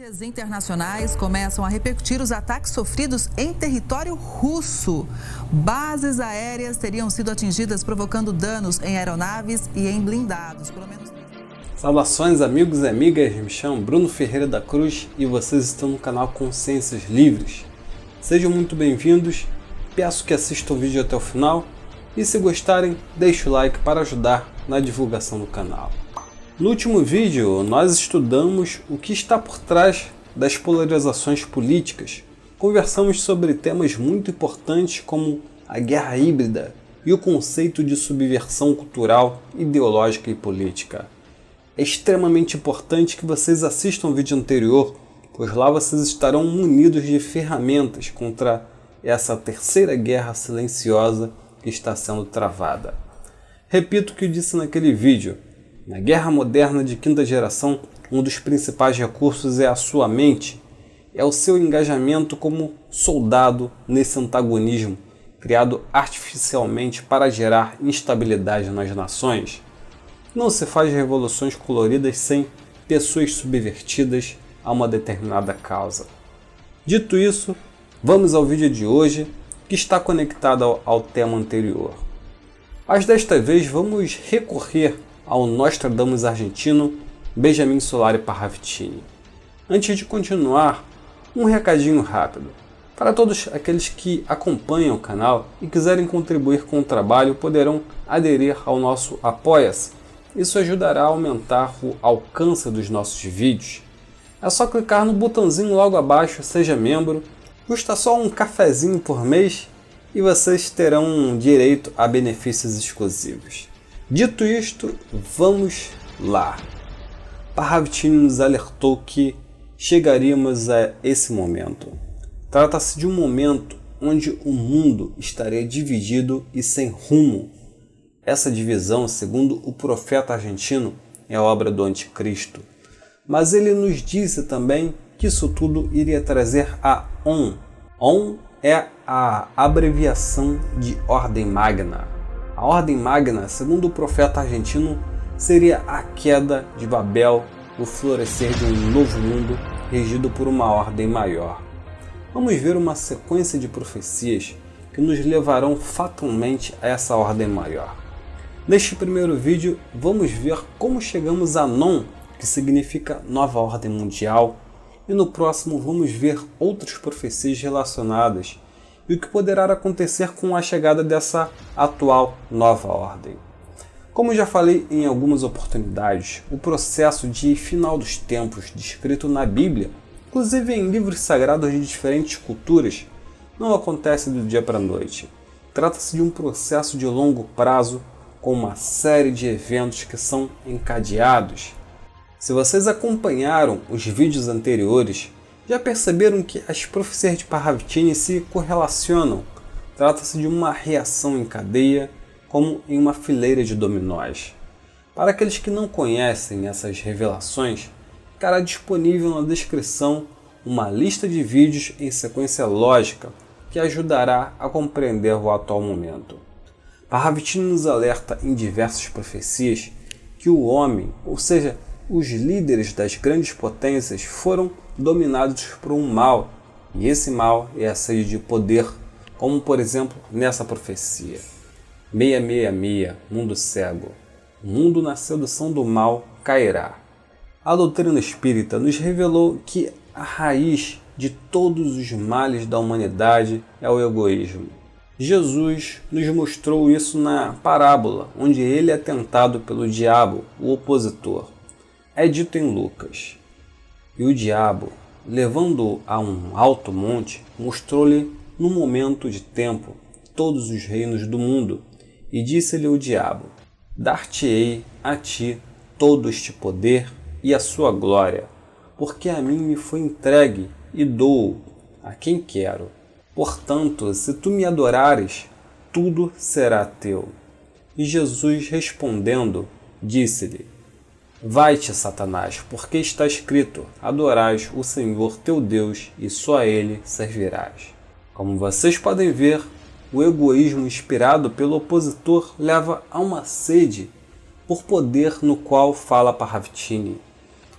Notícias internacionais começam a repercutir os ataques sofridos em território russo. Bases aéreas teriam sido atingidas, provocando danos em aeronaves e em blindados. Pelo menos... Saudações, amigos e amigas, me chamo Bruno Ferreira da Cruz e vocês estão no canal Consciências Livres. Sejam muito bem-vindos, peço que assistam o vídeo até o final e, se gostarem, deixe o like para ajudar na divulgação do canal. No último vídeo, nós estudamos o que está por trás das polarizações políticas. Conversamos sobre temas muito importantes como a guerra híbrida e o conceito de subversão cultural, ideológica e política. É extremamente importante que vocês assistam o vídeo anterior, pois lá vocês estarão munidos de ferramentas contra essa terceira guerra silenciosa que está sendo travada. Repito o que eu disse naquele vídeo. Na guerra moderna de quinta geração, um dos principais recursos é a sua mente, é o seu engajamento como soldado nesse antagonismo, criado artificialmente para gerar instabilidade nas nações. Não se faz revoluções coloridas sem pessoas subvertidas a uma determinada causa. Dito isso, vamos ao vídeo de hoje, que está conectado ao tema anterior. Mas desta vez vamos recorrer ao Nostradamus argentino Benjamin Solari Parravicini. Antes de continuar, um recadinho rápido. Para todos aqueles que acompanham o canal e quiserem contribuir com o trabalho, poderão aderir ao nosso Apoia-se. Isso ajudará a aumentar o alcance dos nossos vídeos. É só clicar no botãozinho logo abaixo, seja membro. Custa só um cafezinho por mês e vocês terão direito a benefícios exclusivos. Dito isto, vamos lá. Parravicini nos alertou que chegaríamos a esse momento. Trata-se de um momento onde o mundo estaria dividido e sem rumo. Essa divisão, segundo o profeta argentino, é obra do anticristo. Mas ele nos disse também que isso tudo iria trazer a ON. ON é a abreviação de Ordem Magna. A Ordem Magna, segundo o profeta argentino, seria a queda de Babel, o florescer de um novo mundo regido por uma ordem maior. Vamos ver uma sequência de profecias que nos levarão fatalmente a essa ordem maior. Neste primeiro vídeo, vamos ver como chegamos a Non, que significa Nova Ordem Mundial, e no próximo vamos ver outras profecias relacionadas e o que poderá acontecer com a chegada dessa atual nova ordem. Como já falei em algumas oportunidades, o processo de final dos tempos descrito na Bíblia, inclusive em livros sagrados de diferentes culturas, não acontece do dia para a noite. Trata-se de um processo de longo prazo com uma série de eventos que são encadeados. Se vocês acompanharam os vídeos anteriores, já perceberam que as profecias de Parravicini se correlacionam? Trata-se de uma reação em cadeia, como em uma fileira de dominós. Para aqueles que não conhecem essas revelações, ficará disponível na descrição uma lista de vídeos em sequência lógica que ajudará a compreender o atual momento. Parravicini nos alerta em diversas profecias que o homem, ou seja, os líderes das grandes potências, foram dominados por um mal, e esse mal é a sede de poder, como por exemplo nessa profecia. 666, mundo cego, o mundo na sedução do mal cairá. A doutrina espírita nos revelou que a raiz de todos os males da humanidade é o egoísmo. Jesus nos mostrou isso na parábola, onde ele é tentado pelo diabo, o opositor. É dito em Lucas: e o diabo, levando-o a um alto monte, mostrou-lhe num momento de tempo todos os reinos do mundo, e disse-lhe o diabo: dar-te-ei a ti todo este poder e a sua glória, porque a mim me foi entregue e dou a quem quero. Portanto, se tu me adorares, tudo será teu. E Jesus respondendo, disse-lhe: vai-te, Satanás, porque está escrito: adorás o Senhor teu Deus e só a Ele servirás. Como vocês podem ver, o egoísmo inspirado pelo opositor leva a uma sede por poder no qual fala Parravicini.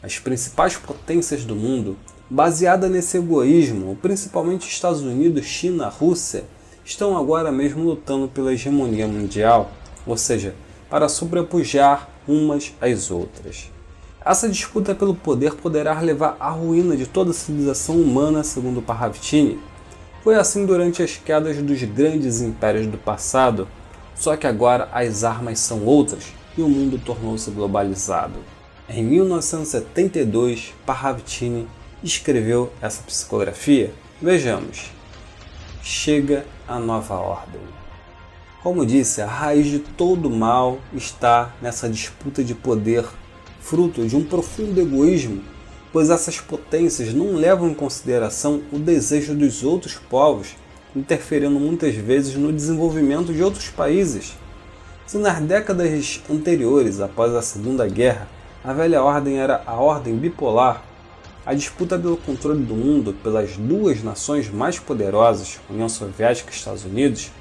As principais potências do mundo Baseada nesse egoísmo, principalmente Estados Unidos, China, Rússia, estão agora mesmo lutando pela hegemonia mundial, ou seja, para sobrepujar umas às outras. Essa disputa pelo poder poderá levar à ruína de toda a civilização humana, segundo Parravicini. Foi assim durante as quedas dos grandes impérios do passado, só que agora as armas são outras e o mundo tornou-se globalizado. Em 1972, Parravicini escreveu essa psicografia. Vejamos. Chega a nova ordem. Como disse, a raiz de todo mal está nessa disputa de poder, fruto de um profundo egoísmo, pois essas potências não levam em consideração o desejo dos outros povos, interferindo muitas vezes no desenvolvimento de outros países. Se nas décadas anteriores, após a Segunda Guerra, a velha ordem era a ordem bipolar, a disputa pelo controle do mundo pelas duas nações mais poderosas, União Soviética e Estados Unidos,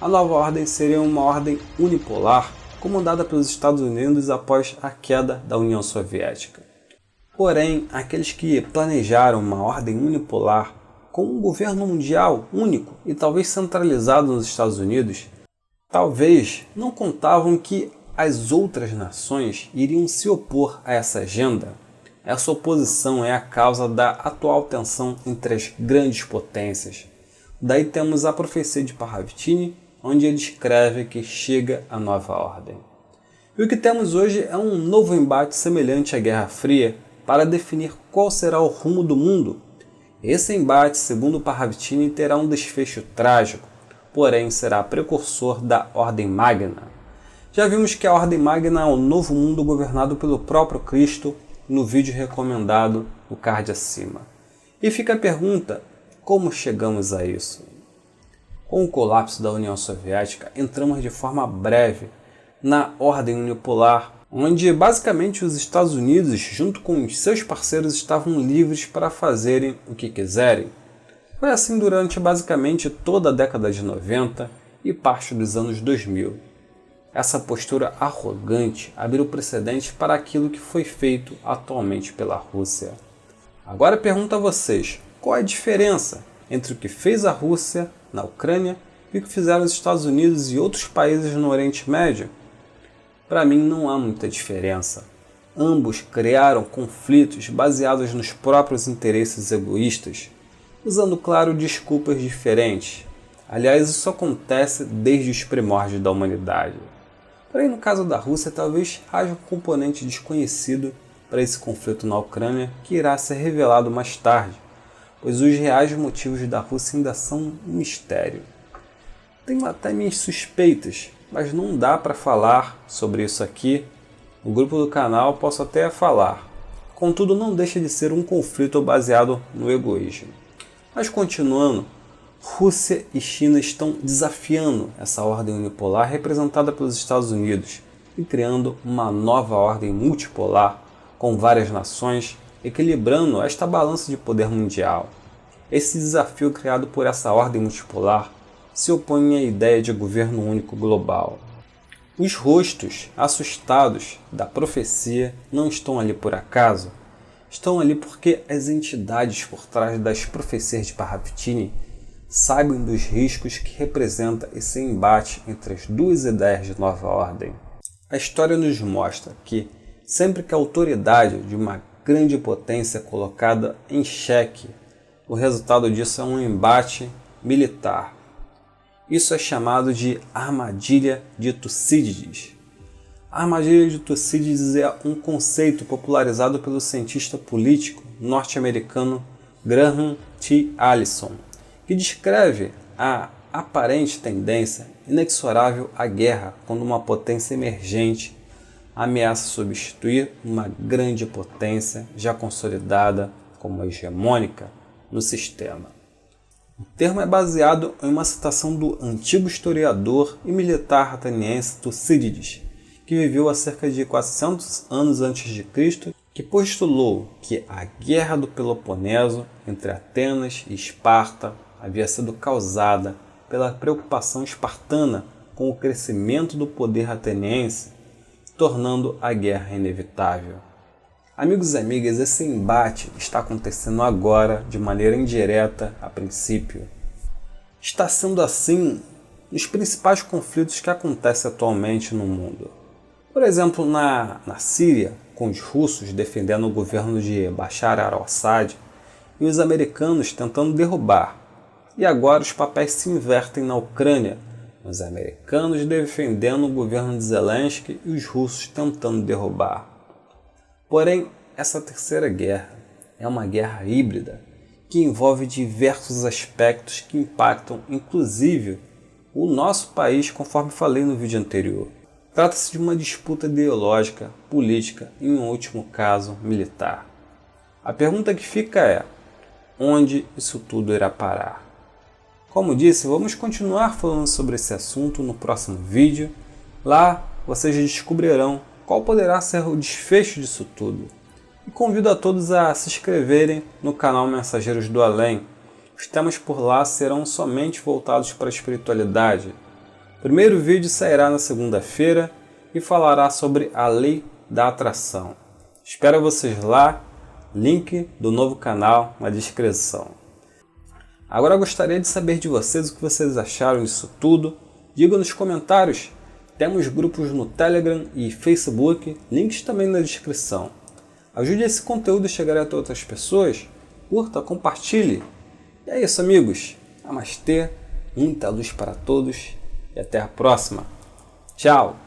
a nova ordem seria uma ordem unipolar, comandada pelos Estados Unidos após a queda da União Soviética. Porém, aqueles que planejaram uma ordem unipolar com um governo mundial único e talvez centralizado nos Estados Unidos, talvez não contavam que as outras nações iriam se opor a essa agenda. Essa oposição é a causa da atual tensão entre as grandes potências. Daí temos a profecia de Parravicini, onde ele escreve que chega a nova ordem. E o que temos hoje é um novo embate semelhante à Guerra Fria para definir qual será o rumo do mundo. Esse embate, segundo Parravicini, terá um desfecho trágico, porém será precursor da Ordem Magna. Já vimos que a Ordem Magna é o novo mundo governado pelo próprio Cristo, no vídeo recomendado no card acima. E fica a pergunta, como chegamos a isso? Com o colapso da União Soviética, entramos de forma breve na ordem unipolar, onde basicamente os Estados Unidos, junto com os seus parceiros, estavam livres para fazerem o que quiserem. Foi assim durante basicamente toda a década de 90 e parte dos anos 2000. Essa postura arrogante abriu precedente para aquilo que foi feito atualmente pela Rússia. Agora pergunto a vocês, qual é a diferença entre o que fez a Rússia na Ucrânia e o que fizeram os Estados Unidos e outros países no Oriente Médio? Para mim não há muita diferença. Ambos criaram conflitos baseados nos próprios interesses egoístas, usando, claro, desculpas diferentes. Aliás, isso acontece desde os primórdios da humanidade. Porém, no caso da Rússia, talvez haja um componente desconhecido para esse conflito na Ucrânia que irá ser revelado mais tarde, pois os reais motivos da Rússia ainda são um mistério. Tenho até minhas suspeitas, mas não dá para falar sobre isso aqui. No grupo do canal posso até falar. Contudo, não deixa de ser um conflito baseado no egoísmo. Mas continuando, Rússia e China estão desafiando essa ordem unipolar representada pelos Estados Unidos e criando uma nova ordem multipolar com várias nações, equilibrando esta balança de poder mundial. Esse desafio criado por essa ordem multipolar se opõe à ideia de governo único global. Os rostos assustados da profecia não estão ali por acaso, estão ali porque as entidades por trás das profecias de Parravicini sabem dos riscos que representa esse embate entre as duas ideias de nova ordem. A história nos mostra que, sempre que a autoridade de uma grande potência é colocada em xeque, o resultado disso é um embate militar. Isso é chamado de armadilha de Tucídides. A armadilha de Tucídides é um conceito popularizado pelo cientista político norte-americano Graham T. Allison, que descreve a aparente tendência inexorável à guerra quando uma potência emergente ameaça substituir uma grande potência já consolidada como hegemônica no sistema. O termo é baseado em uma citação do antigo historiador e militar ateniense Tucídides, que viveu há cerca de 400 anos antes de Cristo, que postulou que a Guerra do Peloponeso entre Atenas e Esparta havia sido causada pela preocupação espartana com o crescimento do poder ateniense, tornando a guerra inevitável. Amigos e amigas, esse embate está acontecendo agora de maneira indireta a princípio. Está sendo assim nos principais conflitos que acontecem atualmente no mundo. Por exemplo, na Síria, com os russos defendendo o governo de Bashar al-Assad e os americanos tentando derrubar. E agora os papéis se invertem na Ucrânia, os americanos defendendo o governo de Zelensky e os russos tentando derrubar. Porém, essa terceira guerra é uma guerra híbrida que envolve diversos aspectos que impactam, inclusive, o nosso país, conforme falei no vídeo anterior. Trata-se de uma disputa ideológica, política e, em último caso, militar. A pergunta que fica é: onde isso tudo irá parar? Como disse, vamos continuar falando sobre esse assunto no próximo vídeo. Lá vocês descobrirão qual poderá ser o desfecho disso tudo. E convido a todos a se inscreverem no canal Mensageiros do Além. Os temas por lá serão somente voltados para a espiritualidade. O primeiro vídeo sairá na segunda-feira e falará sobre a lei da atração. Espero vocês lá, link do novo canal na descrição. Agora eu gostaria de saber de vocês o que vocês acharam disso tudo. Diga nos comentários. Temos grupos no Telegram e Facebook, links também na descrição. Ajude esse conteúdo a chegar até outras pessoas, curta, compartilhe. E é isso, amigos. Namastê, muita luz para todos e até a próxima. Tchau!